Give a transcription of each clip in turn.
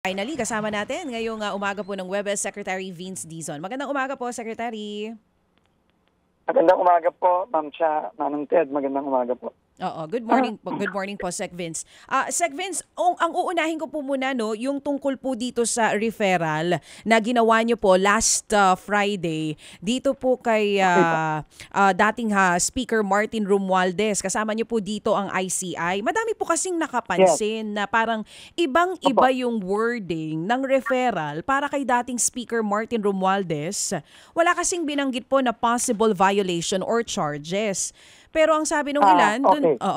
Finally, kasama natin ngayong umaga po ng Webes Secretary Vince Dizon. Magandang umaga po, Secretary. Magandang umaga po, Ma'am Cha, Manong Ted. Magandang umaga po. Oo, good morning po. Good morning po, Sec Vince. Sec Vince, ang uunahin ko po muna yung tungkol po dito sa referral na ginawa niyo po last Friday dito po kay dating Speaker Martin Romualdez. Kasama niyo po dito ang ICI. Madami po kasing nakapansin na parang ibang-iba yung wording ng referral para kay dating Speaker Martin Romualdez. Wala kasing binanggit po na possible violation or charges. Pero ang sabi nung ilan,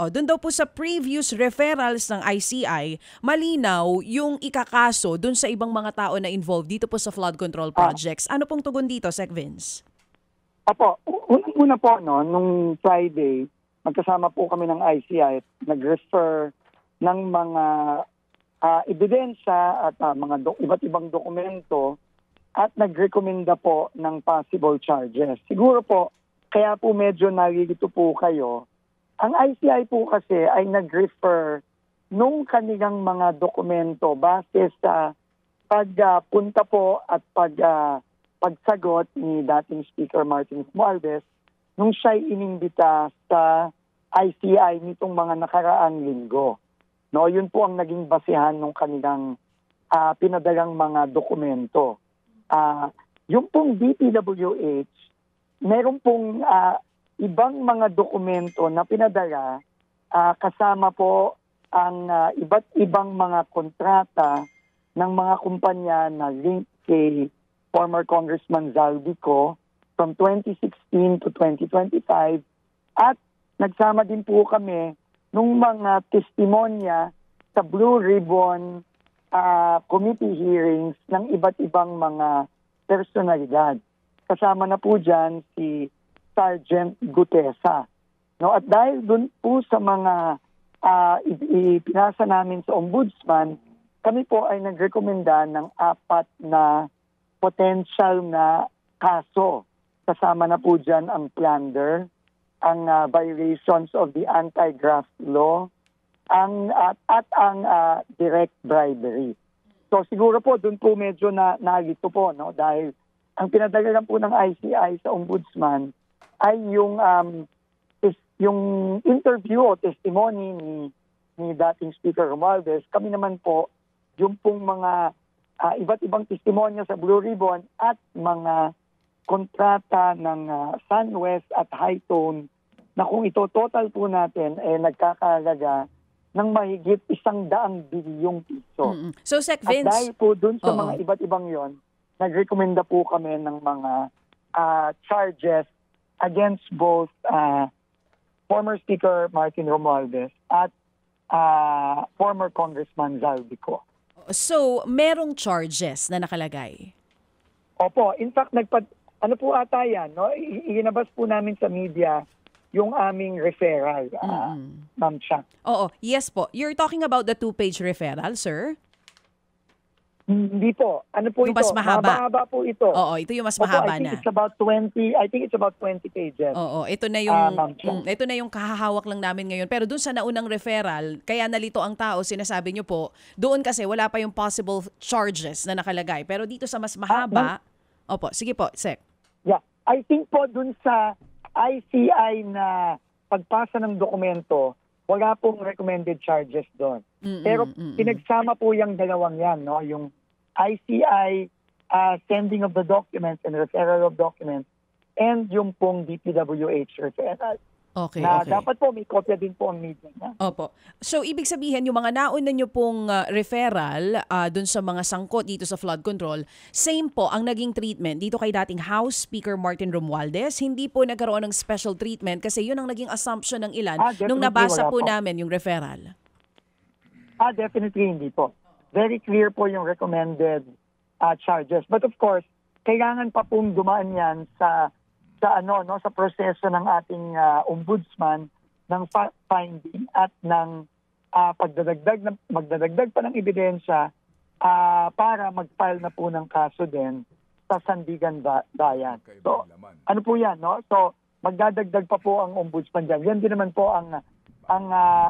dun daw po sa previous referrals ng ICI, malinaw yung ikakaso dun sa ibang mga tao na involved dito po sa flood control projects. Ano pong tugon dito, Sec Vince? Apo, una po, no, nung Friday, magkasama po kami ng ICI at nag-refer ng mga ebidensya at mga iba't ibang dokumento at nag-recommenda po ng possible charges. Siguro po, kaya po medyo nalilito po kayo. Ang ICI po kasi ay nag-refer nung kanilang mga dokumento base sa pagpunta po at pagsagot ni dating Speaker Martin Romualdez nung siya'y inimbita sa ICI nitong mga nakaraang linggo. No, yun po ang naging basehan ng kanilang pinadalang mga dokumento. Yung pong DPWH, meron pong ibang mga dokumento na pinadala kasama po ang iba't ibang mga kontrata ng mga kumpanya na link kay former Congressman Zaldico from 2016 to 2025 at nagsama din po kami nung mga testimonya sa Blue Ribbon committee hearings ng iba't ibang mga personalidad. Kasama na po dyan si Sergeant Gutesa. No, at dahil dun po sa mga ipinasa namin sa Ombudsman, kami po ay nagrekomenda ng 4 na potential na kaso. Kasama na po dyan ang plunder, ang violations of the anti-graft law, at ang direct bribery. So siguro po dun po medyo nalito po, no, dahil ang pinadala lang po ng ICI sa Ombudsman ay yung interview o testimony ni dating Speaker Romualdez. Kami naman po, yung pong mga iba't ibang testimonya sa Blue Ribbon at mga kontrata ng SunWest at Hightone na kung ito total po natin, nagkakahalaga ng mahigit 100 bilyong piso. So, Sec Vince, at dahil po dun sa mga iba't ibang yon, nagrekomenda po kami ng mga charges against both former Speaker Martin Romualdez at former Congressman Zaldico. So, merong charges na nakalagay? Opo. In fact, ano po ata yan, no? Inabas po namin sa media yung aming referral, Ma'am Cha. Oo. Yes po. You're talking about the 2-page referral, sir? Hindi po. Ano po yung ito? Mas mahaba. Mahaba po ito. Oo, ito yung mas mahaba I think it's about 20 pages. Oo, ito na yung kahahawak lang namin ngayon. Pero doon sa naunang referral, kaya nalito ang tao, sinasabi niyo po, doon kasi wala pa yung possible charges na nakalagay. Pero dito sa mas mahaba, opo, sige po, Sec. Yeah. I think po doon sa ICI na pagpasa ng dokumento, wala pong recommended charges doon. Pero pinagsama po yung dalawang yan, no? Yung ICI sending of the documents and referral of documents and yung pong DPWH referral. Okay. Dapat po may kopya din po ang media niya. Opo. So, ibig sabihin, yung mga nauna nyo pong referral dun sa mga sangkot dito sa flood control, same po ang naging treatment dito kay dating House Speaker Martin Romualdez. Hindi po nagkaroon ng special treatment kasi yun ang naging assumption ng ilan nung nabasa po namin yung referral. Definitely hindi po. Very clear po yung recommended charges. But of course, kailangan pa pong dumaan yan sa proseso ng ating ombudsman ng finding at ng magdadagdag pa ng ebidensya para mag-file na po ng kaso din sa Sandigan Bayan. So, ano po yan, no? So, magdadagdag pa po ang ombudsman dyan. Yan din naman po ang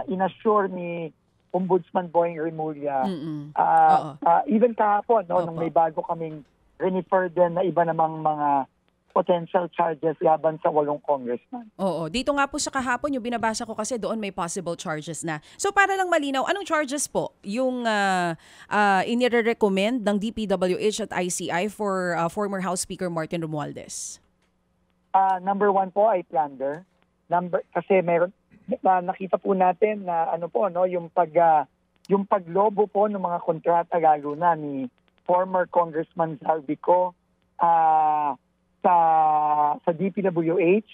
inassure ni Ombudsman Boying Remulla. Oo. Even kahapon, no, nung Opo. may bago kaming refer din na iba namang mga potential charges laban sa 8 congressman. Oo. Dito nga po sa kahapon, yung binabasa ko kasi doon may possible charges na. So para lang malinaw, anong charges po yung inire-recommend ng DPWH at ICI for former House Speaker Martin Romualdez? Number 1 po ay plunder. Kasi meron nakita po natin na yung paglobo po ng mga kontrata lalo na ni former Congressman Zaldico sa DPWH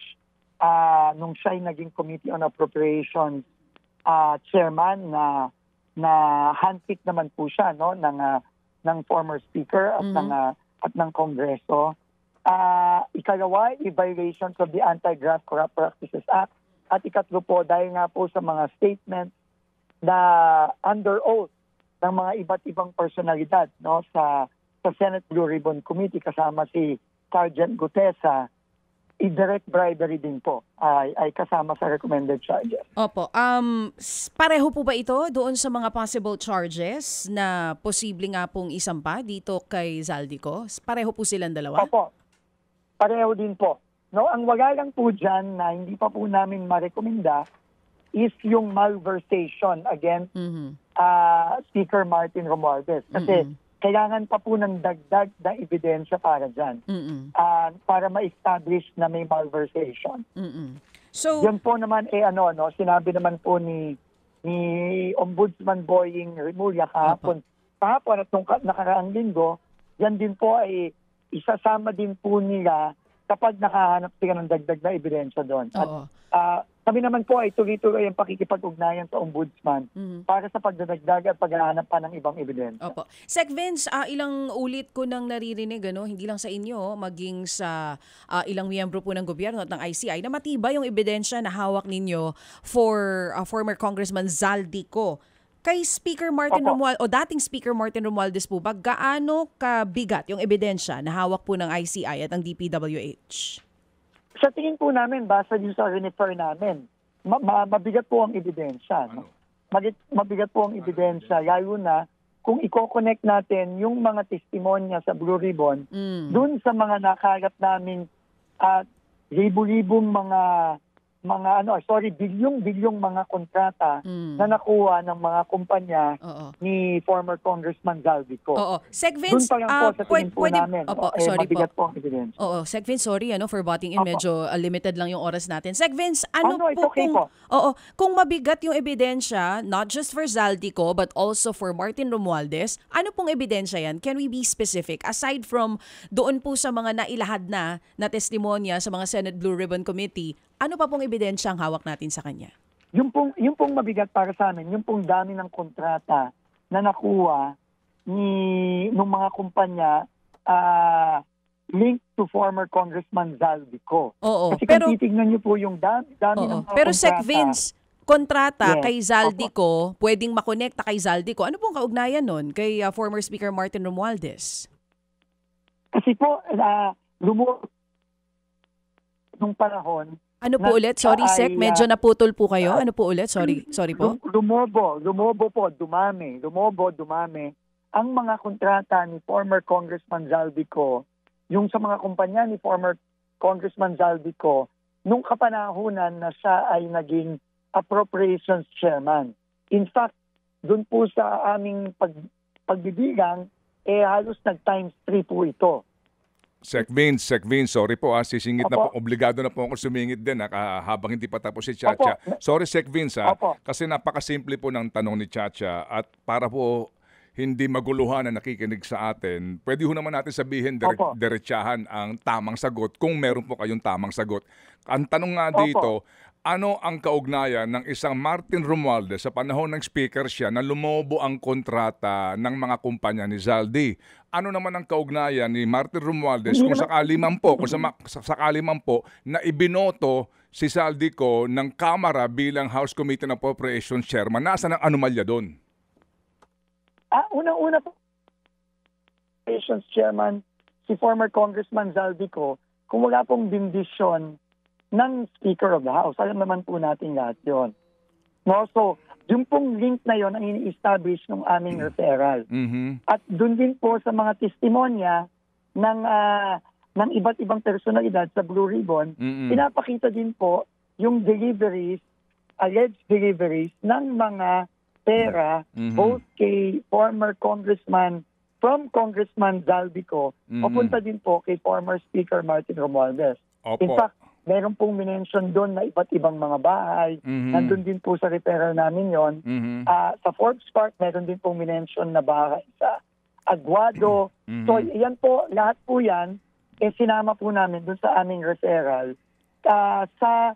nung siya ay naging Committee on Appropriations chairman na handpicked naman po siya ng former speaker at ng Kongreso. Ikalawa, violations of the Anti-Graft Corrupt Practices Act. At ikatlo po, dahil nga po sa mga statements na under oath ng mga iba't ibang personalidad sa Senate Blue Ribbon Committee kasama si Sergeant Gutesa, i-direct bribery din po ay kasama sa recommended charges. Opo. Pareho po ba ito doon sa mga possible charges na posible nga pong isampa dito kay Zaldico? Pareho po silang dalawa? Opo. Pareho din po. No, ang wala lang po dyan na hindi pa po namin marekomenda is yung malversation against Speaker Martin Romualdez. Kasi kailangan pa po ng dagdag na ebidensya para dyan. Para ma-establish na may malversation. So, yan po naman sinabi naman po ni Ombudsman Boying Remulla kahapon at nung nakaraang linggo, yan din po ay isasama din po nila kapag nakahanap sila ng dagdag na ebidensya doon. At kami naman po ay tuloy-tuloy ang pakikipag-ugnayan sa Ombudsman para sa pagdadagdag at paghahanap pa ng ibang ebidensya. Opo. Sec Vince, ilang ulit ko nang naririnig, hindi lang sa inyo, maging sa ilang miyembro po ng gobyerno at ng ICI, na matibay yung ebidensya na hawak ninyo for former Congressman Zaldico. Kay Speaker Martin Romualdez o dating Speaker Martin Romualdez po ba, gaano kabigat yung ebidensya na hawak po ng ICI at ng DPWH? Sa tingin po namin, basta yung sa refer namin, mabigat po ang ebidensya. No? Mabigat po ang ebidensya, lalo na kung i-connect natin yung mga testimonya sa Blue Ribbon dun sa mga nakalap namin at libu-libong bilyong mga kontrata na nakuha ng mga kumpanya ni former Congressman Zaldico. Sec Vince, doon pa lang po sa tingin po namin. Mabigat po ang ebidensya. Sec Vince, sorry for butting in. Medyo limited lang yung oras natin. Sec Vince, kung mabigat yung ebidensya, not just for Zaldico but also for Martin Romualdez, ano pong ebidensya yan? Can we be specific? Aside from doon po sa mga nailahad na testimonya sa mga Senate Blue Ribbon Committee, ano pa pong ebidensya ang hawak natin sa kanya? Yung pong mabigat para sa amin, yung pong dami ng kontrata na nakuha ng mga kumpanya linked to former Congressman Zaldico. Kasi kung titignan niyo po yung dami ng mga pero kontrata. Sec Vince, kontrata kay Zaldico, pwedeng makonekta kay Zaldico. Ano pong kaugnayan nun kay former Speaker Martin Romualdez? Kasi po, nung panahon, ano po ulit? Sorry, Sec. Medyo naputol po kayo. Ano po ulit? Sorry po. Lumobo po, dumami. Ang mga kontrata ni former Congressman Zaldico, yung sa mga kumpanya ni former Congressman Zaldico, nung kapanahunan na siya ay naging appropriations chairman. In fact, dun po sa aming pagbibilang, halos nag-times 3 po ito. Sec Vince, sorry po sisingit na po, obligado na po ako sumingit din habang hindi pa tapos si Chacha. Sorry Sec Vince kasi napakasimple po ng tanong ni Chacha at para po hindi maguluhan na nakikinig sa atin, pwede ho naman natin sabihin diretsahan ang tamang sagot kung meron po kayong tamang sagot. Ang tanong nga dito, ano ang kaugnayan ng isang Martin Romualdez sa panahon ng speaker siya na lumobo ang kontrata ng mga kumpanya ni Zaldi? Ano naman ang kaugnayan ni Martin Romualdez kung sakali man po na ibinoto si Zaldico ng Kamara bilang House Committee on Appropriations Chairman? Nasaan ang anomalya doon? Unang-una po, Appropriations Chairman, si former Congressman Zaldico, kung wala pong bindisyon ng Speaker of the House. Alam naman po natin lahat yun. No? So, yung pong link na yon ang ini-establish ng aming referral. At doon din po sa mga testimonya ng iba't ibang personalidad sa Blue Ribbon, pinapakita din po yung deliveries, alleged deliveries ng mga pera both kay former Congressman Zaldico, papunta din po kay former Speaker Martin Romualdez. In fact, meron pong minention doon na iba't ibang mga bahay. Nandun din po sa referral namin yon. Sa Forbes Park, meron din pong minention na bahay sa Aguado. So, yan po, lahat po yan, sinama po namin doon sa aming referral sa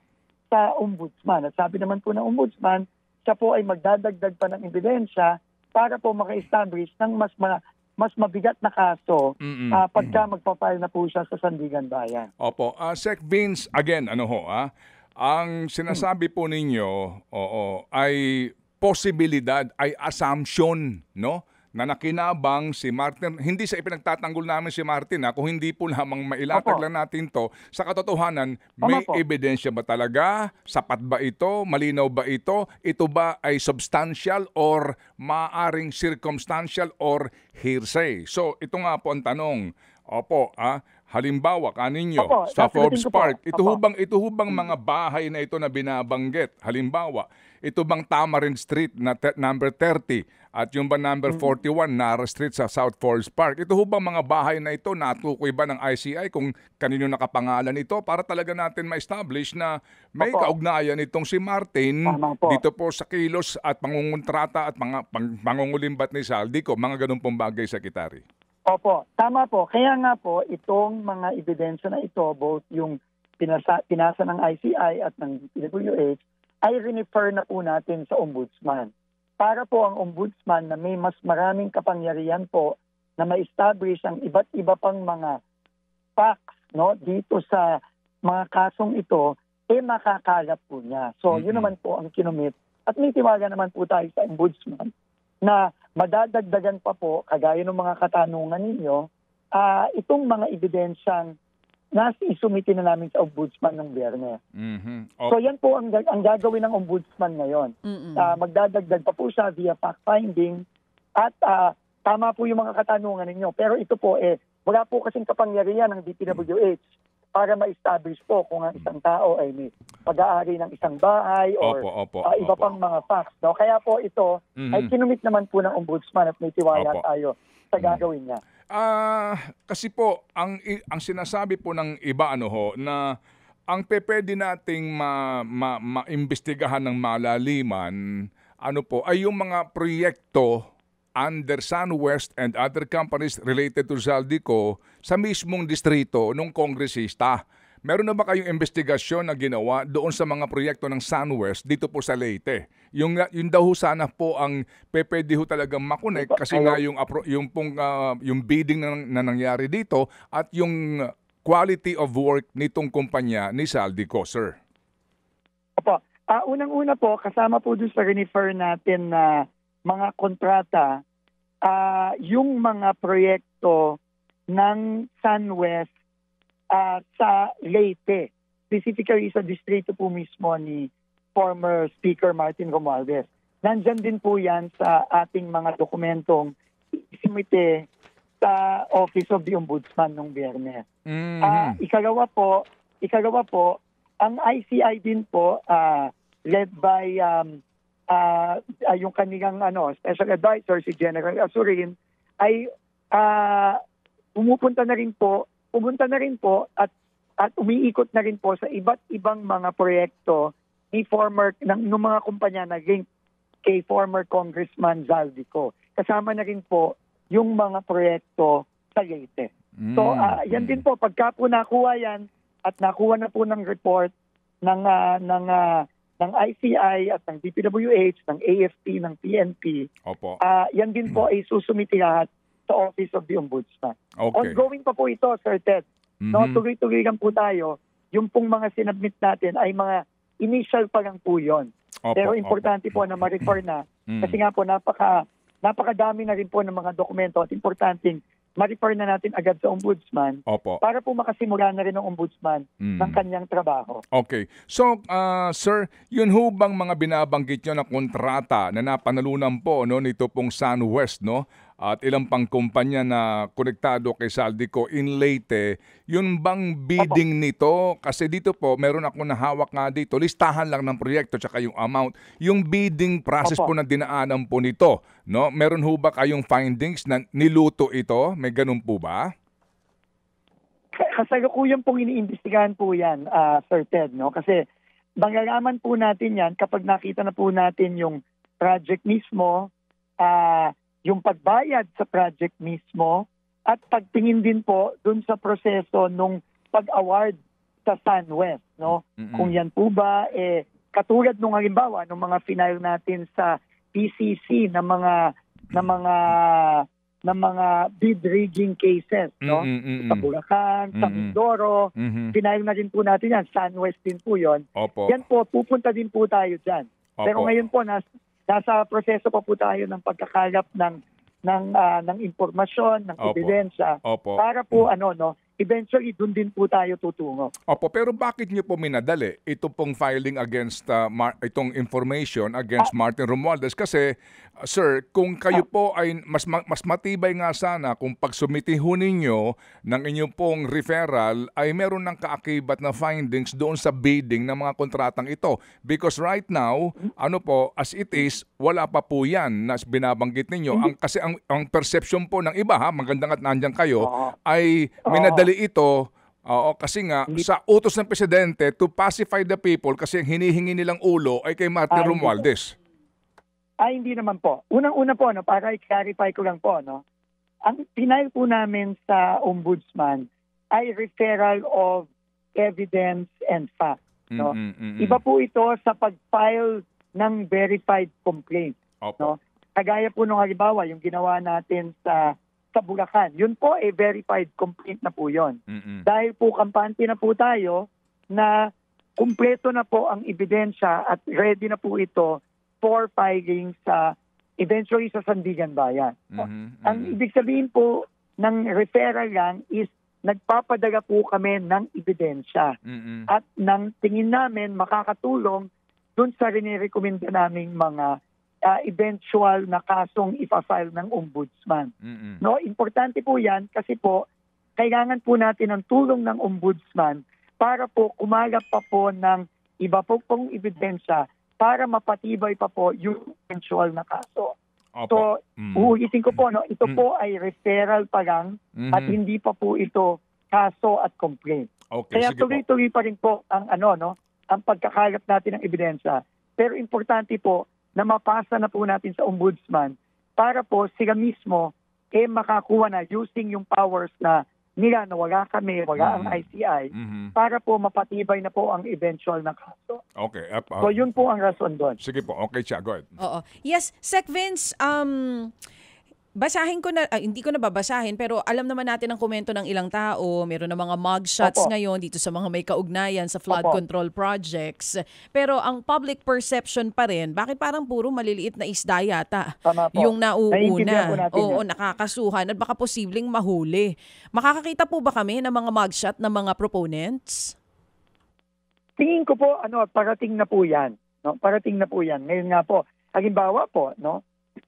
ombudsman. At sabi naman po ng ombudsman, siya po ay magdadagdag pa ng ebidensya para po maka-establish ng mas mabigat na kaso pagka magpapile na po siya sa Sandigan Bayan. Opo. Sec Vince, again, ang sinasabi po ninyo ay posibilidad, ay assumption, no? Na nakinabang si Martin, hindi sa ipinagtatanggol namin si Martin, kung hindi po lamang mailatag lang natin to, sa katotohanan, may ebidensya ba talaga? Sapat ba ito? Malinaw ba ito? Ito ba ay substantial or maaring circumstantial or hearsay? So, ito nga po ang tanong. Halimbawa, kaninyo, sa Forbes Park, ito hubang mga bahay na ito na binabanggit? Halimbawa, ito bang Tamarind Street na number 30 at yung ba number 41 Nara Street sa South Forbes Park? Ito hubang mga bahay na ito natukoy ba ng ICI kung kanino nakapangalan ito para talaga natin ma-establish na may kaugnayan itong si Martin dito po sa kilos at pangungontrata at pangungulimbat ni Zaldico, mga ganun pong bagay, Secretary? Opo, tama po. Kaya nga po, itong mga ebidensya na ito, both yung pinasa ng ICI at ng DPWH, ay refer na po natin sa ombudsman. Para po ang ombudsman na may mas maraming kapangyarihan po na ma-establish ang iba't iba pang mga facts, no, dito sa mga kasong ito, makakalap po niya. So, yun naman po ang kinumit. At may tiwala naman po tayo sa ombudsman na madadagdagan pa po, kagaya ng mga katanungan ninyo, itong mga ebidensyang isumiti na namin sa ombudsman ng Biyernes. So yan po ang gagawin ng ombudsman ngayon. Magdadagdag pa po siya via fact-finding at tama po yung mga katanungan ninyo. Pero ito po, wala po kasing kapangyarihan ng DPWH para ma-establish po kung ang isang tao ay may pag-aari ng isang bahay or iba pang mga facts. No? Kaya po ito ay kinumit naman po ng ombudsman at may tiwala tayo sa gagawin niya. Kasi po, ang sinasabi po ng iba na ang pwede nating maimbestigahan ng malaliman ay yung mga proyekto under SunWest and other companies related to Zaldico sa mismong distrito ng kongresista. Meron na ba kayong investigasyon na ginawa doon sa mga proyekto ng SunWest dito po sa Leyte? Yung daw sana po ang pwede ho talagang makonek kasi nga yung bidding na nangyari dito at yung quality of work nitong kumpanya ni Zaldico, sir. Opo. Unang-una po, kasama po doon sa refer natin na mga kontrata, yung mga proyekto ng SunWest sa Leyte, specifically sa distrito po mismo ni former Speaker Martin Romualdez. Nandyan din po yan sa ating mga dokumentong isimite sa Office of the Ombudsman nung Biyernes. Ikalawa po, ang ICI din po, led by yung kanilang special advisor, si General Asurin, ay pumunta na rin po at umiikot na rin po sa iba't ibang mga proyekto ni ng mga kumpanya na link kay former Congressman Zaldico. Kasama na rin po yung mga proyekto sa Leyte. So, yan din po, pagka po nakuha yan at nakuha na po ng report ng ICI at ng DPWH, ng AFP, ng PNP, yan din po ay susumiti lahat sa Office of the Ombudsman. Ongoing pa po ito, Sir Ted. No, tuloy-tuloy lang po tayo. Yung pong mga sinabmit natin ay mga initial pa lang po yun. Pero importante po na ma-refer na kasi nga po napakadami na rin po ng mga dokumento at importanteng ma-refer na natin agad sa ombudsman Opo. para po makasimula na rin ng ombudsman ng kanyang trabaho. Okay. So, sir, yun ho bang mga binabanggit nyo na kontrata na napanalunan po no, nito pong SunWest, no? At ilang pang kumpanya na konektado kay Saldico in Leyte, yun bang bidding nito? Kasi dito po, meron ako nahawak nga dito, listahan lang ng proyekto tsaka yung amount. Yung bidding process po na dinaanan po nito, no? Meron ho ba kayong findings na niluto ito? May ganun po ba? Kasalukuyan pong iniimbestigahan po yan, Sir Ted, no? Kasi mangyaraman po natin yan kapag nakita na po natin yung project mismo, yung pagbayad sa project mismo, at pagtingin din po dun sa proseso nung pag-award sa SunWest, no? Kung yan po ba, katulad nung halimbawa, nung mga final natin sa PCC na mga bid rigging cases, no? Sa Bulacan, sa Mindoro, final na rin po natin yan, SunWest din po yun. Opo. Yan po, pupunta din po tayo dyan. Opo. Pero ngayon po, nasa proseso pa po tayo ng pagkakalap ng impormasyon, ng ebidensya, para po eventually dun din po tayo tutungo. Opo, pero bakit niyo po minadali ito pong filing against itong information against Martin Romualdez? Kasi sir, kung kayo po ay mas matibay nga sana kung pagsumiti ho ninyo ng inyong pong referral ay meron ng kaakibat na findings doon sa bidding ng mga kontratang ito. Because right now, as it is, wala pa po yan na binabanggit ninyo. Kasi ang perception po ng iba, magandang at nandyan kayo, ay minadali ito, kasi nga sa utos ng presidente to pacify the people kasi ang hinihingi nilang ulo ay kay Martin Romualdez. Hindi naman po. Unang-una po, para i-clarify ko lang po, ang pinile po namin sa ombudsman ay referral of evidence and fact. No? Iba po ito sa pag-file ng verified complaint. No? Kagaya po nung halimbawa, yung ginawa natin sa Bulacan. Yun po verified complaint na po yun. Dahil po kampante na po tayo na kumpleto na po ang ebidensya at ready na po ito for filing eventually sa Sandigan Bayan. Ang ibig sabihin po ng referral lang is nagpapadala po kami ng ebidensya at ng tingin namin makakatulong dun sa rinirekomenda naming mga eventual na kasong ipa-file ng ombudsman. No, importante po 'yan kasi po kailangan po natin ng tulong ng ombudsman para po kumalat pa po ng iba pong ebidensya para mapatibay pa po yung eventual na kaso. So, uulitin ko po, ito po ay referral pa lang at hindi pa po ito kaso at complaint. Kaya tuloy-tuloy pa rin po ang ang pagkakalat natin ng ebidensya. Pero importante po na mapasa na po natin sa ombudsman para po sila mismo makakuha na using yung powers na nila na wala kami, wala ang ICI, para po mapatibay na po ang eventual na kaso. Okay. So yun po ang rason doon. Sige po. Okay, Chia. Go ahead. Oo. Yes, Sec Vince, basahin ko na, hindi ko na babasahin, pero alam naman natin ang komento ng ilang tao. Meron na mga mugshots ngayon dito sa mga may kaugnayan sa flood control projects. Pero ang public perception pa rin, bakit parang puro maliliit na isda yata yung nauuna? Oo, nakakasuhan at baka posibleng mahuli. Makakakita po ba kami ng mga mugshot ng mga proponents? Tingin ko po, parating na po yan. No? Parating na po yan. Ngayon nga po, halimbawa po,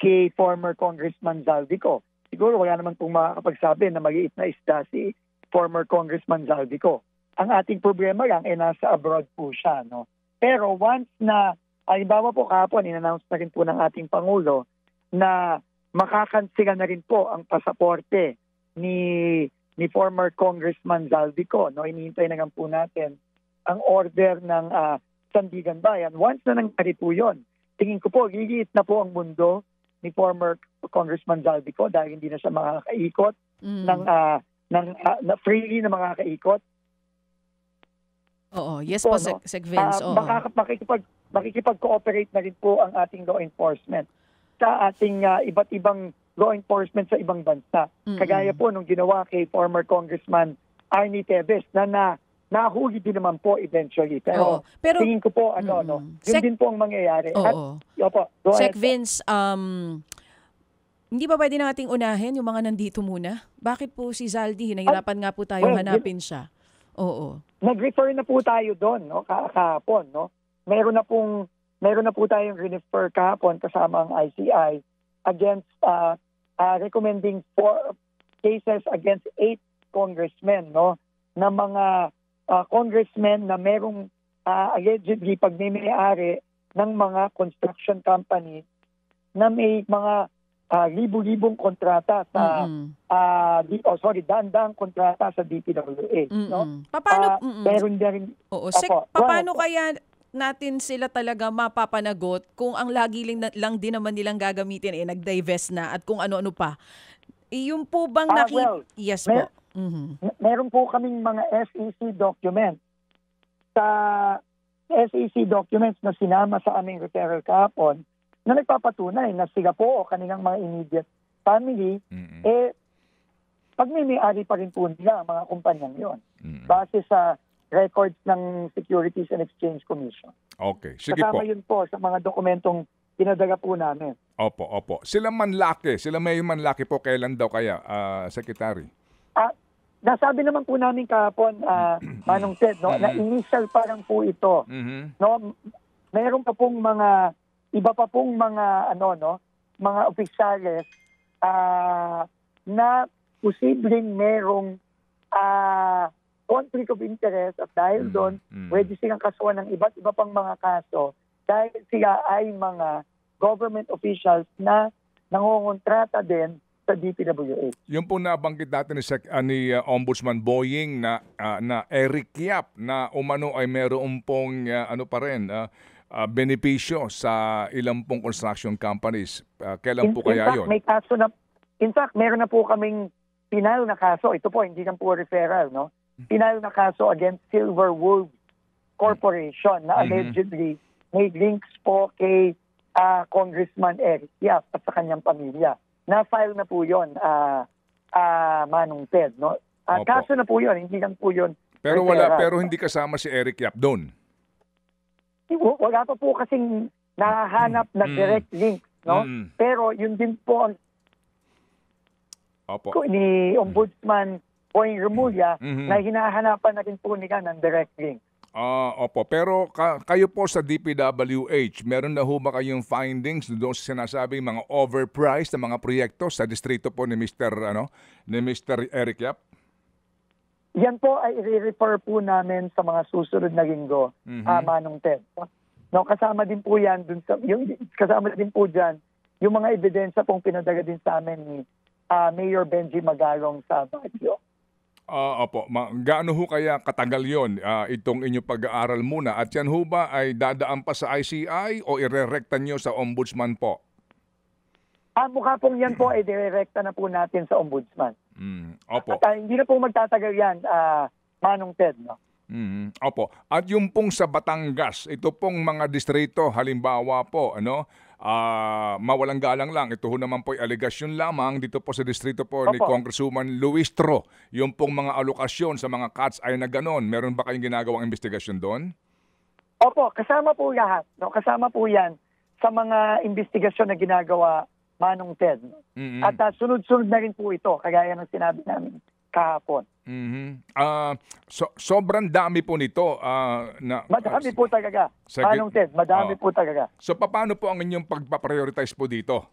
kay former Congressman Zaldico. Siguro wala naman pong makakapagsabi na maliit na isda si former Congressman Zaldico. Ang ating problema lang nasa abroad po siya. No? Pero once na, halimbawa po kahapon, in-announce na rin po ng ating Pangulo na makakansila na rin po ang pasaporte ni former Congressman Zaldico. No? Inihintay na lang po natin ang order ng Sandigan Bayan. Once na nangyari po yun, tingin ko po, lilit na po ang mundo ni former Congressman Zaldico dahil hindi na siya makakaikot freely na makakaikot. Oo, yes po, Sec Vince. Makikipag-cooperate na rin po ang ating law enforcement sa ating iba't ibang law enforcement sa ibang bansa. Kagaya po nung ginawa kay former Congressman Arnie Tevez na nahuli din naman po eventually. Pero tingin ko po, yun din po ang mangyayari. Sec Vince, Hindi ba pwede nating unahin yung mga nandito muna? Bakit po si Zaldi? Nahirapan nga po tayong hanapin siya. Oo. Nag-refer na po tayo doon, no, kahapon, no. Meron na po tayong refer kahapon kasama ang ICI against recommending 4 cases against 8 congressmen, no, na mga congressmen na merong allegedly pagmimiyari ng mga construction company na may mga libu-libong kontrata sa daan-daang kontrata sa DPWH, no? Paano meron din Oo, paano kaya natin sila talaga mapapanagot kung ang lagi lang din naman nilang gagamitin nag-divest na at kung ano-ano pa? Yung po bang yes po. Meron po kaming mga SEC documents. Sa SEC documents na sinama sa aming referral kahapon na nagpapatunay na sila po o kanilang mga immediate family, pagmimiyari pa rin po nila ang mga kumpanyang yon base sa records ng Securities and Exchange Commission. Okay, sige Kasama po. yun po sa mga dokumentong pinadala po namin. Opo. Sila may manlaki po kailan daw kaya, Secretary? Nasabi naman po namin kahapon, Manong Ted, no, na initial pa lang po ito. No, meron pa pong iba pa pong mga mga opisyales na posibleng merong conflict of interest at dahil doon pwede silang kasuhan ng iba't iba pang mga kaso dahil sila ay mga government officials na nangongontrata din sa DPWH. Yung po nabanggit natin ni Ombudsman Boying na Eric Yap na umano ay meron pong benepisyo sa ilang pong construction companies. Kailan po kaya yun? In fact, meron na po kaming final na kaso. Ito po, hindi lang po referral, no? Final na kaso against Silver Wolf Corporation na allegedly may links po kay Congressman Eric Yap at sa kanyang pamilya. Na-file na po yun, Manong Ted, no? Kaso na po yun, hindi lang po yun. Pero hindi kasama si Eric Yap doon. Wala pa po kasing nahanap na direct link, no? Pero yun din po ang ni Ombudsman Boying Remulla na hinahanapan na rin po nila ng direct link. Opo. Pero kayo po sa DPWH, meron na ho ba kayong findings doon sa sinasabing mga overpriced na mga proyekto sa distrito po ni Mr. Eric Yap? Yan po ay i-refer po namin sa mga susunod na linggo, Manong Ted. No, kasama din po yan kasama din po diyan yung mga ebidensya pong pinadala din sa amin ni Mayor Benji Magalong sa Baguio. Opo. Gaano ho kaya katagal yon itong inyong pag-aaral muna? At yan ho ba ay dadaan pa sa ICI o irerekta nyo sa Ombudsman po? Mukha pong yan po ay direkta na po natin sa Ombudsman. Opo. At hindi na po magtatagal yan, Manong Ted, no? Opo. At yung pong sa Batangas, ito pong mga distrito, halimbawa po, mawalang galang lang. Ito ho naman po ay aligasyon lamang dito po sa distrito po ni Congresswoman Luistro. Yung pong mga alokasyon sa mga cuts ay na ganon. Meron ba kayong ginagawang investigasyon doon? Opo, kasama po lahat. No? Kasama po yan sa mga investigasyon na ginagawa, Manong Ted. At sunod-sunod na rin po ito, kagaya ng sinabi namin kahapon. Sobrang dami po nito. Madami po talaga. Manong Ted, madami po talaga. So paano po ang inyong pagpaprioritize po dito?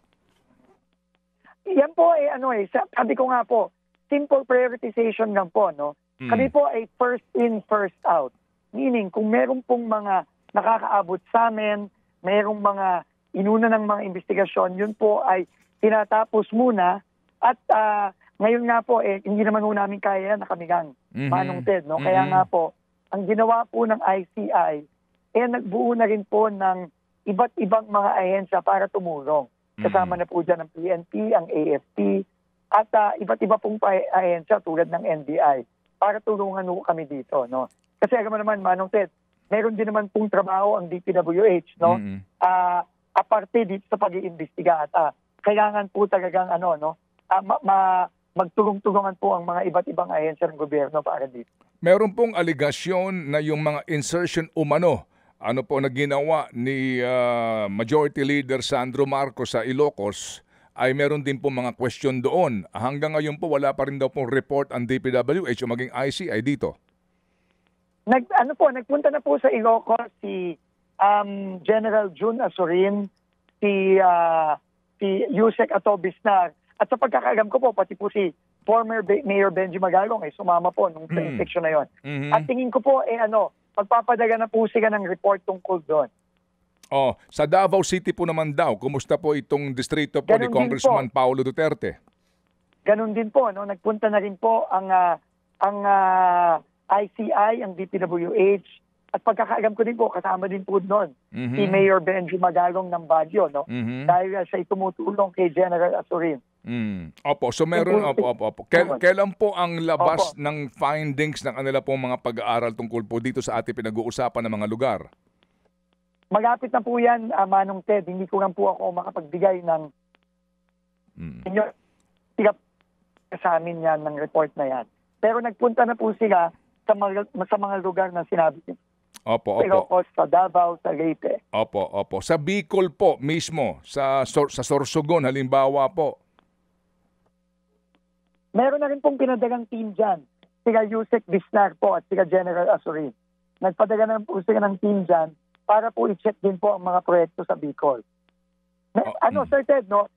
Yan po ay sabi ko nga po, simple prioritization lang po, no? Kami po ay first in, first out. Meaning, kung meron pong mga nakakaabot sa amin, merong mga inuna ng mga investigasyon, yun po ay tinatapos muna at ngayon nga po, hindi naman po namin kaya na kami gang Manong Ted, no? Kaya nga po, ang ginawa po ng ICI, nagbuo na rin po ng iba't ibang mga ahensya para tumulong. Kasama na po dyan ang PNP, ang AFP, at iba't iba pong ahensya tulad ng NBI para tulungan po kami dito, no? Kasi alam mo naman, Manong Ted, meron din naman pong trabaho ang DPWH, no? Aparte dito sa pag-iimbestiga at kailangan po talagang magtulong-tulungan po ang mga iba't ibang ahensya ng gobyerno para dito. Meron pong aligasyon na yung mga insertion umano, na ginawa ni Majority Leader Sandro Marcos sa Ilocos ay meron din po mga question doon. Hanggang ngayon po wala pa rin daw pong report ang DPWH o maging ICI dito. Nagpunta na po sa Ilocos si General June Asorin, si Yusek Atobisnar, at sa pagkakaalam ko po, pati po si former Mayor Benji Magalong sumama po nung sa inspection na yon. At tingin ko po, magpapadala na po sila ng report tungkol doon. Sa Davao City po naman daw, kumusta po itong distrito po ni Congressman Paulo Duterte? Ganun din po, no? Nagpunta na rin po ang ICI, ang DPWH, at pagkakaalam ko din po, kasama din po doon si Mayor Benji Magalong ng Baguio, no? Dahil siya tumutulong kay General Asorin. Opo, so meron, opo. Kailan po ang labas ng findings ng kanila pong mga pag-aaral tungkol po dito sa ating pinag-uusapan ng mga lugar? Malapit na po yan, Manong Ted. Hindi ko lang po ako makapagbigay ng sa amin yan ng report na yan. Pero nagpunta na po sila sa mga lugar na sinabi. Opo. Sa Davao, sa Leyte. Opo. Sa Bicol po mismo, sa Sorsogon halimbawa po. Meron na rin pong pinadagang team dyan. Sila Yusek Bisnar po at sila General Asorin. Nagpadala na po sila ng team dyan para po i-check din po ang mga proyekto sa Bicol. Sir Ted, no?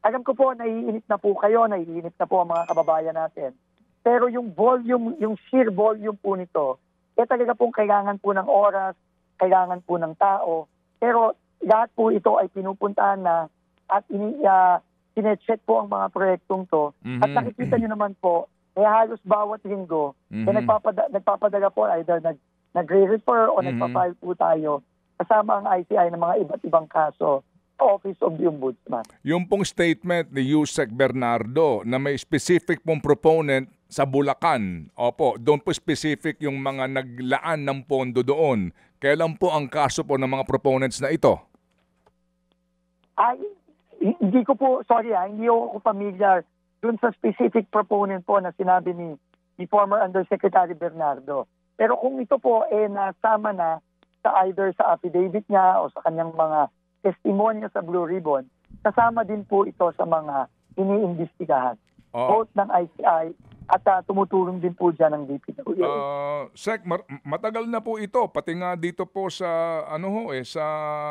Alam ko po, naiinit na po kayo, naiinit na po ang mga kababayan natin. Pero yung volume, yung sheer volume po nito, talaga pong kailangan po ng oras, kailangan po ng tao. Pero lahat po ito ay pinupuntahan na at sinecheck po ang mga proyektong to. At nakikita nyo naman po, halos bawat linggo, nagpapadala po either nagre-refer o nagpa-file po tayo kasama ang ICI ng mga iba't ibang kaso sa Office of the Ombudsman. Yung pong statement ni Yusek Bernardo na may specific pong proponent sa Bulacan, doon po specific yung mga naglaan ng pondo doon. Kailan po ang kaso po ng mga proponents na ito? Hindi ako familiar dun sa specific proponent po na sinabi ni former Undersecretary Bernardo. Pero kung ito po nasama na sa either sa affidavit niya o sa kanyang mga testimonya sa Blue Ribbon, kasama din po ito sa mga iniimbestigahan. Both ng ICI at tumutulong din po dyan ng DPWH. Sec, matagal na po ito. Pati nga dito po sa sa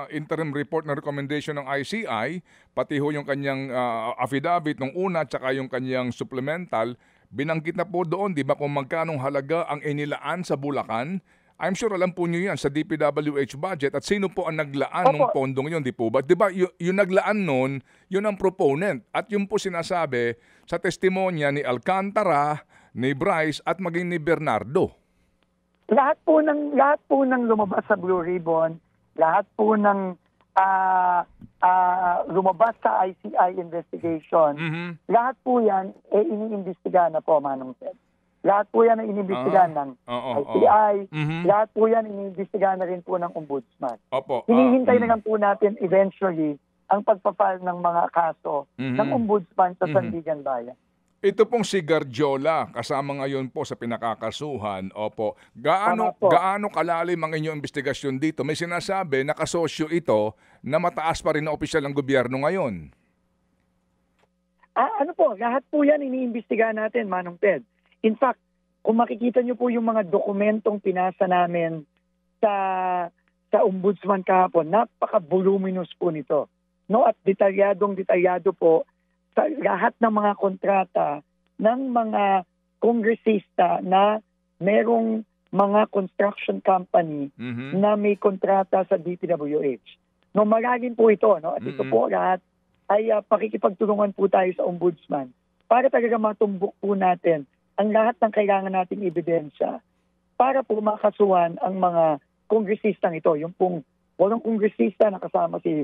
interim report na recommendation ng ICI, pati ho yung kanyang affidavit nung una at saka yung kanyang supplemental, binanggit na po doon, di ba, kung magkanong halaga ang inilaan sa Bulacan. I'm sure alam po niyo yan sa DPWH budget at sino po ang naglaan ng pondong yun, di po ba? Di ba, yung naglaan nun, yun ang proponent. At yun po sinasabi sa testimonya ni Alcantara, ni Bryce at maging ni Bernardo. Lahat po ng lumabas sa Blue Ribbon, lahat po ng lumabas sa ICI investigation, lahat po yan iniimbestigahan na po, Manong Ted. Lahat po yan ang iniimbestigahan ng ICI, lahat po yan iniimbestigahan na rin po ng Ombudsman. Hinihintay na lang po natin eventually ang pagpapile ng mga kaso ng Ombudsman sa Sandigan Bayan. Ito pong si Garjola, kasama ngayon po sa pinakakasuhan. Gaano kalalim ang inyong investigasyon dito? May sinasabi, nakasosyo ito na mataas pa rin na opisyal ng gobyerno ngayon. Lahat po yan iniimbestigahan natin, Manong Ted. In fact, kung makikita nyo po yung mga dokumentong pinasa namin sa Ombudsman kahapon, napaka-voluminous po nito. No? At detalyado po sa lahat ng mga kontrata ng mga kongresista na merong mga construction company na may kontrata sa DPWH. No, malalim po ito. No? At ito po lahat ay pakikipagtulungan po tayo sa Ombudsman para talaga matumbok po natin ang lahat ng kailangan nating ebidensya para po makasuhan ang mga kongresistang ito. Yung pong walang kongresista na kasama si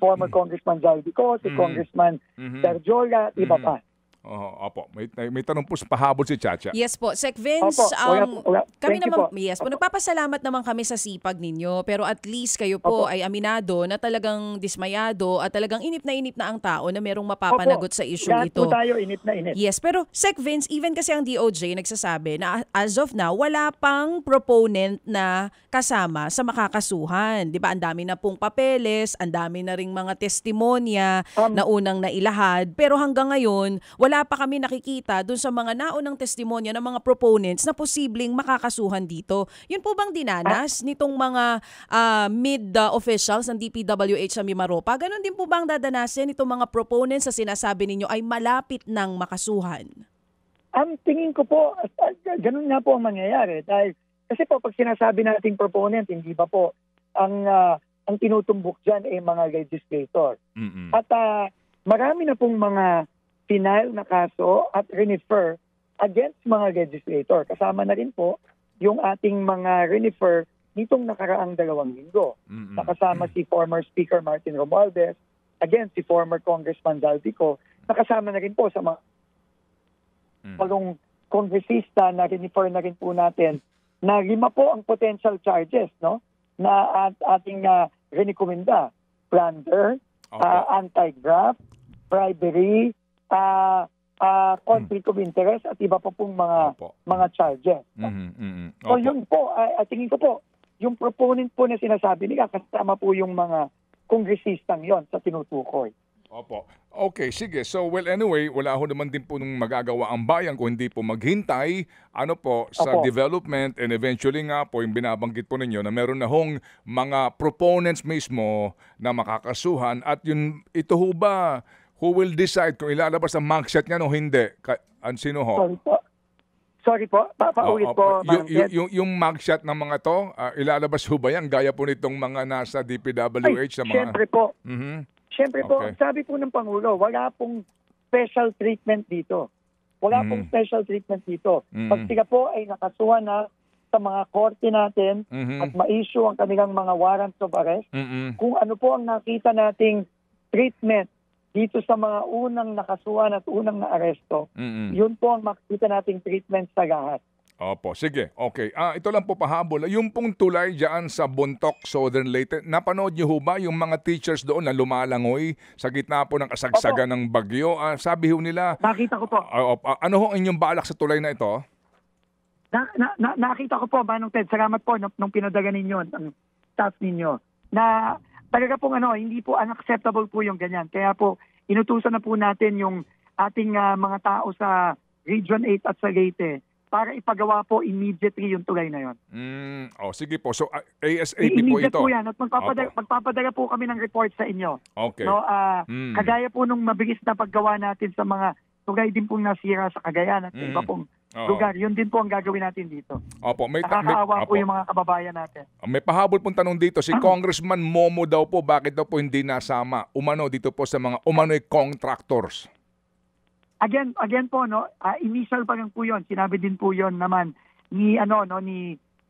former Congressman Zaldico, si Congressman Garjola, iba pa. Opo. May tanong po sa pahabol si Chacha. Yes po. Sec Vince, Opo, kami thank you naman, po. yes po, nagpapasalamat naman kami sa sipag ninyo, pero at least kayo po Opo. ay aminado na talagang dismayado at talagang inip na ang tao na merong mapapanagot sa issue Lahat ito. po tayo init na init. Yes, pero Sec Vince, even kasi ang DOJ nagsasabi na as of now, wala pang proponent na kasama sa makakasuhan. Di ba? Ang dami na pong papeles, ang dami na ring mga testimonya na unang nailahad. Pero hanggang ngayon, wala pa kami nakikita dun sa mga naunang testimonya ng mga proponents na posibleng makakasuhan dito. Yun po bang dinanas nitong mga mid-officials ng DPWH sa Mimaropa? Ganon din po bang dadanasin itong mga proponents sa sinasabi ninyo ay malapit ng makasuhan? Ang tingin ko po, ganun nga po ang mangyayari. Dahil, kasi po, pag sinasabi nating proponent, hindi ba po, ang tinutumbok dyan ay mga legislator. Mm-mm. At marami na pong mga final na kaso at refer against mga legislator. Kasama na rin po yung ating mga refer nitong nakaraang 2 linggo. Nakasama si former Speaker Martin Romualdez, again si former Congressman Zaldico, nakasama na rin po sa mga palong kongresista na refer na rin po natin na 5 po ang potential charges, no, na ating rekomenda: plunder, anti-graft, bribery, conflict of interest at iba pa pong mga charges. So yun po, tingin ko po, yung proponent po na sinasabi nila, kasama po yung mga kongresistang yon sa tinutukoy. Opo. Okay, sige. So, well, anyway, wala ho naman din po nung magagawa ang bayan kung hindi po maghintay sa development, and eventually nga po yung binabanggit po ninyo na meron na hong mga proponents mismo na makakasuhan, at yun, ito ho ba, who will decide kung ilalabas ang mugshot niya o hindi? Sino ho? Sorry po, paulit po. Yung mugshot ng mga to, ilalabas ho ba yan? Gaya po nitong mga nasa DPWH sa mga... Siyempre po. Siyempre po, Okay. sabi po ng Pangulo, wala pong special treatment dito. Wala pong special treatment dito. Pag sila po ay nakasuhan na sa mga korte natin at ma-issue ang kanilang mga warrants of arrest, kung ano po ang nakita nating treatment dito sa mga unang nakasuhan at unang naaresto, yun po ang makikita nating treatment sa lahat. Opo, sige. Okay. Ito lang po pahabol. Yung pong tulay dyan sa Bontoc, Southern Leyte, napanood niyo ho ba yung mga teachers doon na lumalangoy sa gitna po ng kasagsagan ng bagyo? Sabi ho nila... Nakita ko po. Ano ho ang inyong balak sa tulay na ito? Nakita ko po, Manong Ted. Salamat po nung pinadaga ninyo, ang staff ninyo, na talaga pong hindi po unacceptable po yung ganyan. Kaya po, inutusan na po natin yung ating mga tao sa Region 8 at sa Leyte para ipagawa po immediately yung tulay na yon. Sige po. So, ASAP po ito. Immediate po yan. At magpapadala po kami ng report sa inyo. Okay. No, kagaya po nung mabilis na paggawa natin sa mga tulay din pong nasira sa Cagayan at iba pong lugar. Yun din po ang gagawin natin dito. Opo. Nakakaawa po yung mga kababayan natin. May pahabol pong tanong dito. Si Congressman Momo daw po, bakit daw po hindi nasama umano dito po sa mga umano'y contractors? Again po, no, initial pa lang po yun. Sinabi din po yun naman ni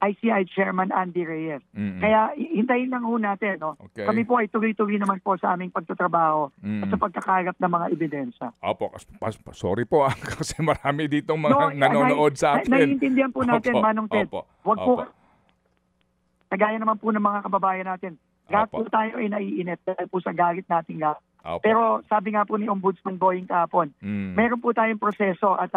ICI Chairman Andy Reyes. Kaya hintayin lang ho natin, no. Okay. Kami po ay tuloy-tuloy naman po sa aming pagtatrabaho at sa pagkakalap ng mga ebidensya. Opo, sorry po kasi marami ditong mga nanonood sa atin. Naiintindihan po natin, Manong Ted. Wag po. Kagaya naman po ng mga kababayan natin. Lahat po tayo ay naiinit dahil po sa galit nating lahat. Pero sabi nga po ni Ombudsman Boying kahapon, meron po tayong proseso at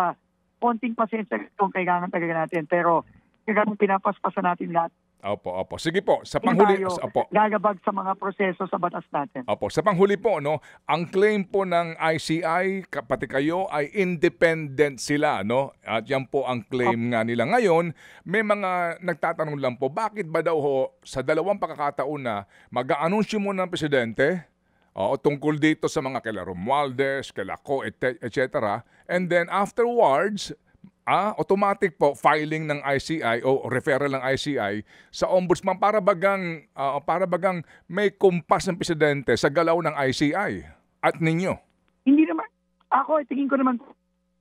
konting pasensya kung kailangan talaga natin. Pero kailangan pinapaspasan natin lahat. Opo. Sige po, sa panghuli, gagabag sa mga proseso sa batas natin. Opo, sa panghuli po, no, ang claim po ng ICI, pati kayo, ay independent sila, no? At yan po ang claim nga nila. Ngayon, may mga nagtatanong lang po, bakit ba daw ho, sa 2 pagkakataon na mag-aanunsyo muna ng presidente, tungkol dito sa mga kila Romualdez, kila Ko, etc. And then afterwards, automatic po filing ng ICI o referral ng ICI sa ombudsman para bagang may kumpas ng presidente sa galaw ng ICI at ninyo. Hindi naman, tingin ko naman,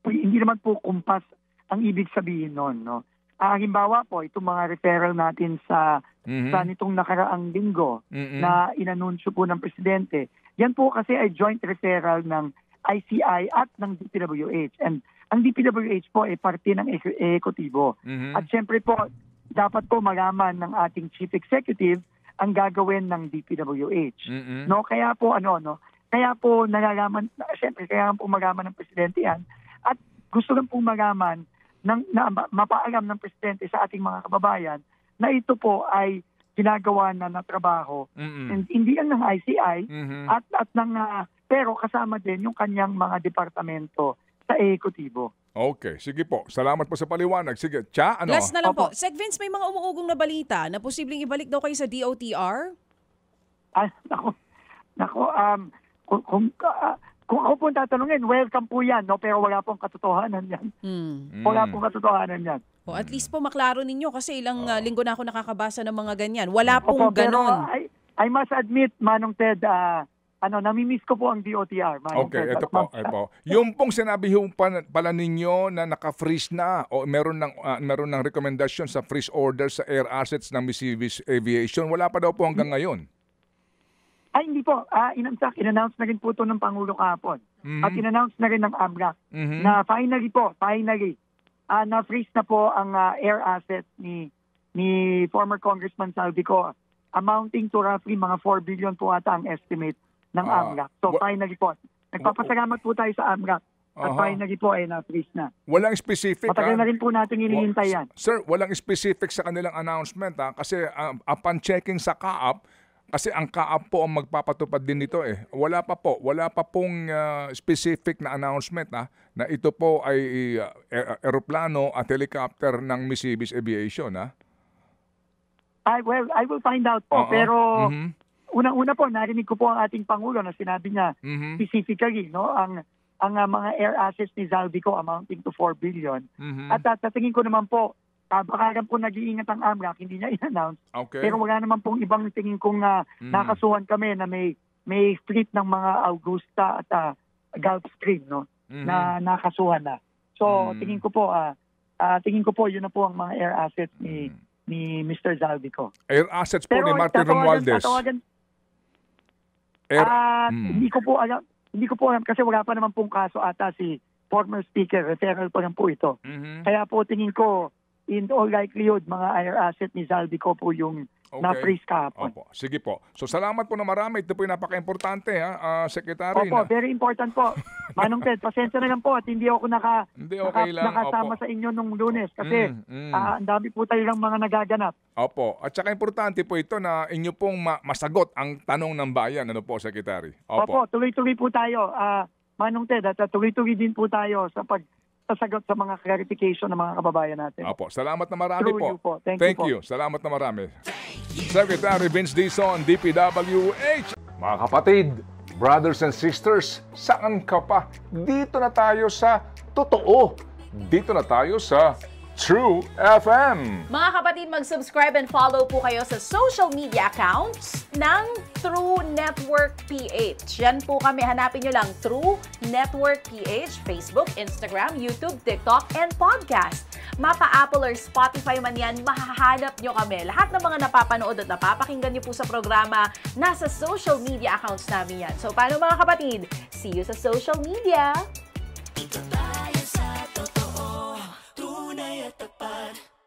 hindi naman po kumpas ang ibig sabihin nun, no? Halimbawa po, itong mga referral natin sa nitong nakaraang linggo na inanunsyo po ng presidente, yan po kasi ay joint referral ng ICI at ng DPWH. And ang DPWH po ay parte ng ehekutibo. At siyempre po, dapat po malaman ng ating Chief Executive ang gagawin ng DPWH. No, kaya po kaya po nalalaman, siyempre kaya po malaman ng presidente yan at gusto lang po malaman na mapaalam ng presidente sa ating mga kababayan na ito po ay ginagawa na trabaho. And hindi lang ng ICI at ng pero kasama din yung kanyang mga departamento sa ehekutibo. Okay, sige po. Salamat po sa paliwanag. Sige, Cha, ano? Last na lang po. Sec Vince, may mga umuugong na balita na posibleng ibalik daw kayo sa DOTR? Kung ako po tatanungin, welcome po yan, no? Pero wala pong katotohanan yan. Wala pong katotohanan yan. O at least po maklaro ninyo kasi ilang linggo na ako nakakabasa ng mga ganyan. Wala pong ganon. Pero I must admit, Manong Ted, namimiss ko po ang DOTR. Okay, ito po. Yung pong sinabi pala ninyo na naka-freeze na o meron ng rekomendasyon sa freeze order sa air assets ng Missivis Aviation, wala pa daw po hanggang ngayon. Ay, hindi po. In-announce na rin po ito ng Pangulo kahapon. At in-announce na rin ng AMRAC na finally, na-freeze na po ang air assets ni former Congressman Saldico, amounting to roughly mga 4 billion po ata ang estimate ng AMRAC. So finally po, nagpapasalamat po tayo sa AMRAC at finally po ay na-freeze na. Walang specific. Matagal na rin po natin hinihintay yan. Sir, walang specific sa kanilang announcement kasi upon checking sa CAAP, kasi ang CAAP po ang magpapatupad din nito eh. Wala pa pong specific na announcement na ito po ay eroplano at helicopter ng Missivis Aviation I will find out po, pero unang-una po, narinig ko po ang ating Pangulo na sinabi niya specifically, no, ang mga air assets ni Zaldico amounting to 4 billion. At tatingin ko naman po, baka po nag-iingat ang AMRAC, hindi niya in-announce. Okay. Pero wala naman pong ibang tingin kong nakasuhan kami na may fleet ng mga Augusta at Gulfstream, no, na nakasuhan na. So tingin ko po yun na po ang mga air assets ni Mr. Zaldico. Air assets po ni Martin Romualdez. Hindi ko po alam kasi wala pa naman pong kaso ata si former speaker, referral pa lang po ito. Kaya po tingin ko, in all likelihood, mga air asset ni Zaldico po yung na-freeze kahapon. Opo. Sige po. So salamat po na marami. Ito po yung napaka-importante, Secretary. Opo, very important po. Manong Ted, pasensya na lang po at hindi ako nakasama sa inyo nung Lunes kasi ang dami po talagang mga nagaganap. Opo. At saka importante po ito na inyo pong masagot ang tanong ng bayan. Ano po, Secretary? Opo, tuloy-tuloy po tayo. Manong Ted, at tuloy-tuloy din po tayo sa sagot sa mga clarification ng mga kababayan natin. Opo, salamat na marami po. Thank you. Salamat na marami. Secretary Vince Dizon, DPWH. Mga kapatid, brothers and sisters, saan ka pa? Dito na tayo sa totoo. Dito na tayo sa True FM. Mga kapatid, mag-subscribe and follow po kayo sa social media accounts ng True Network PH. Yan po kami. Hanapin nyo lang True Network PH, Facebook, Instagram, YouTube, TikTok, and podcast. Mapa Apple or Spotify man yan, mahahanap nyo kami. Lahat ng mga napapanood at napapakinggan nyo po sa programa, nasa social media accounts namin yan. So, paano mga kapatid? See you sa social media! Dito tayo sa totoo, tunay at tapat.